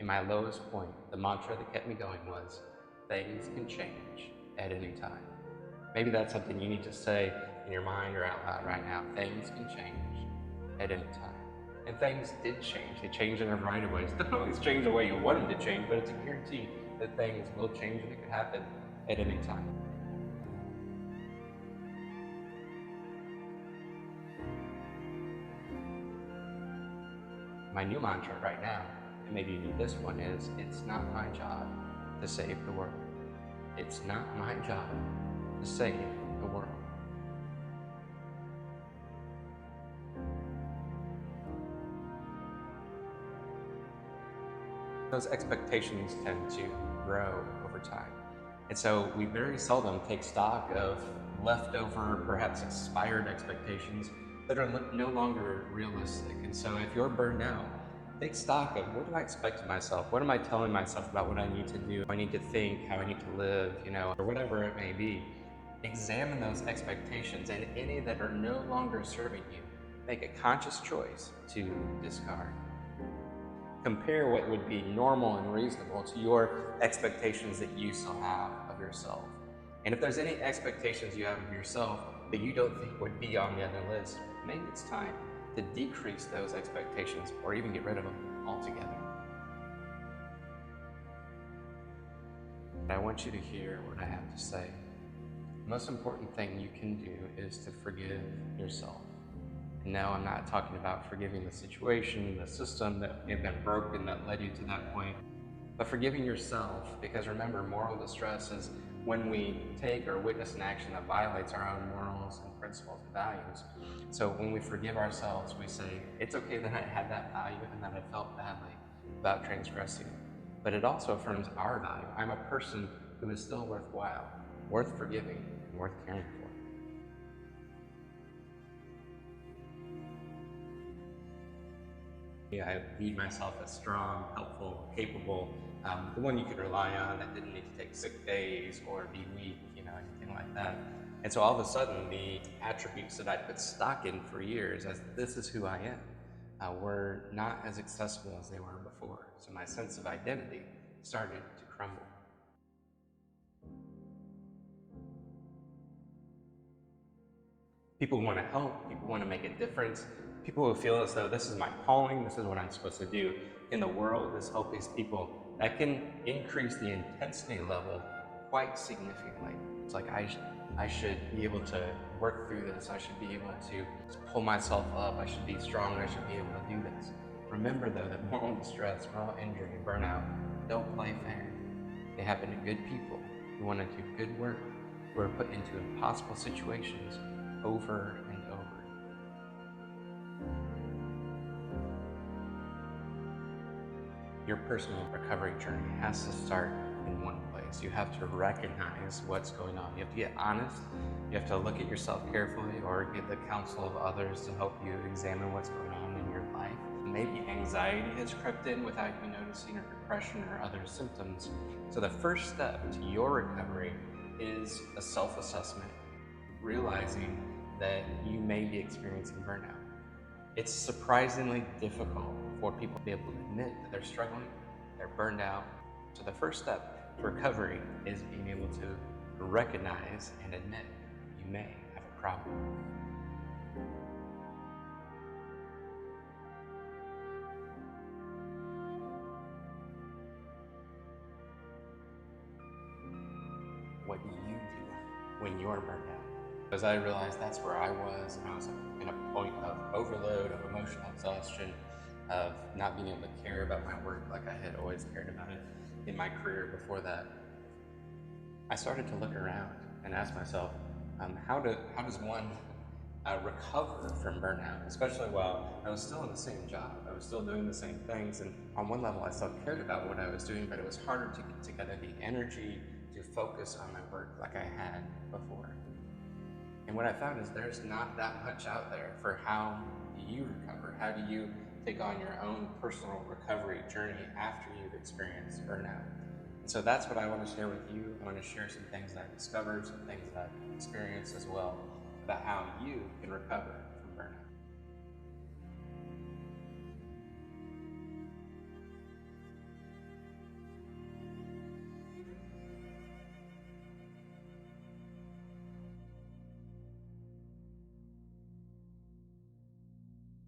In my lowest point, the mantra that kept me going was, things can change at any time. Maybe that's something you need to say in your mind or out loud right now. Things can change at any time. And things did change. They changed in a variety of ways. They don't always change the way you want them to change, but it's a guarantee that things will change and it could happen at any time. My new mantra right now, and maybe you need this one, is it's not my job to save the world. It's not my job to save the world. Those expectations tend to grow over time. And so we very seldom take stock of leftover, perhaps expired expectations that are no longer realistic. And so if you're burned out, take stock of, what do I expect of myself? What am I telling myself about what I need to do? I need to think, how I need to live, or whatever it may be. Examine those expectations, and any that are no longer serving you, make a conscious choice to discard. Compare what would be normal and reasonable to your expectations that you still have of yourself. And if there's any expectations you have of yourself that you don't think would be on the other list, maybe it's time to decrease those expectations or even get rid of them altogether. I want you to hear what I have to say. The most important thing you can do is to forgive yourself. And now I'm not talking about forgiving the situation, the system that may have been broken that led you to that point, but forgiving yourself, because remember, moral distress is when we take or witness an action that violates our own morals and principles and values. So when we forgive ourselves, we say, it's okay that I had that value and that I felt badly about transgressing. But it also affirms our value. I'm a person who is still worthwhile, worth forgiving, and worth caring for. I viewed myself as strong, helpful, capable, the one you could rely on that didn't need to take sick days or be weak, anything like that. And so all of a sudden, the attributes that I put stock in for years as this is who I am, were not as accessible as they were before. So my sense of identity started to crumble. People want to help, people want to make a difference, people who feel as though this is my calling, this is what I'm supposed to do in the world, is help these people. That can increase the intensity level quite significantly. It's like I should be able to work through this, I should be able to pull myself up, I should be strong, I should be able to do this. Remember though that moral distress, moral injury, burnout don't play fair. They happen to good people who want to do good work, who are put into impossible situations over and over. Your personal recovery journey has to start in one place. You have to recognize what's going on. You have to get honest. You have to look at yourself carefully or get the counsel of others to help you examine what's going on in your life. Maybe anxiety has crept in without you noticing, or depression or other symptoms. So the first step to your recovery is a self-assessment, realizing that you may be experiencing burnout. It's surprisingly difficult for people to be able to admit that they're struggling, they're burned out. So the first step to recovery is being able to recognize and admit you may have a problem. What do you do when you're burned out? Because I realized that's where I was, and I was in a point of overload, of emotional exhaustion, of not being able to care about my work like I had always cared about it in my career before that. I started to look around and ask myself, how does one recover from burnout, especially while I was still in the same job, I was still doing the same things, and on one level I still cared about what I was doing, but it was harder to get together the energy to focus on my work like I had before. And what I found is there's not that much out there for how do you recover, how do you take on your own personal recovery journey after you've experienced burnout. And so that's what I want to share with you. I want to share some things that I've discovered, some things that I've experienced as well, about how you can recover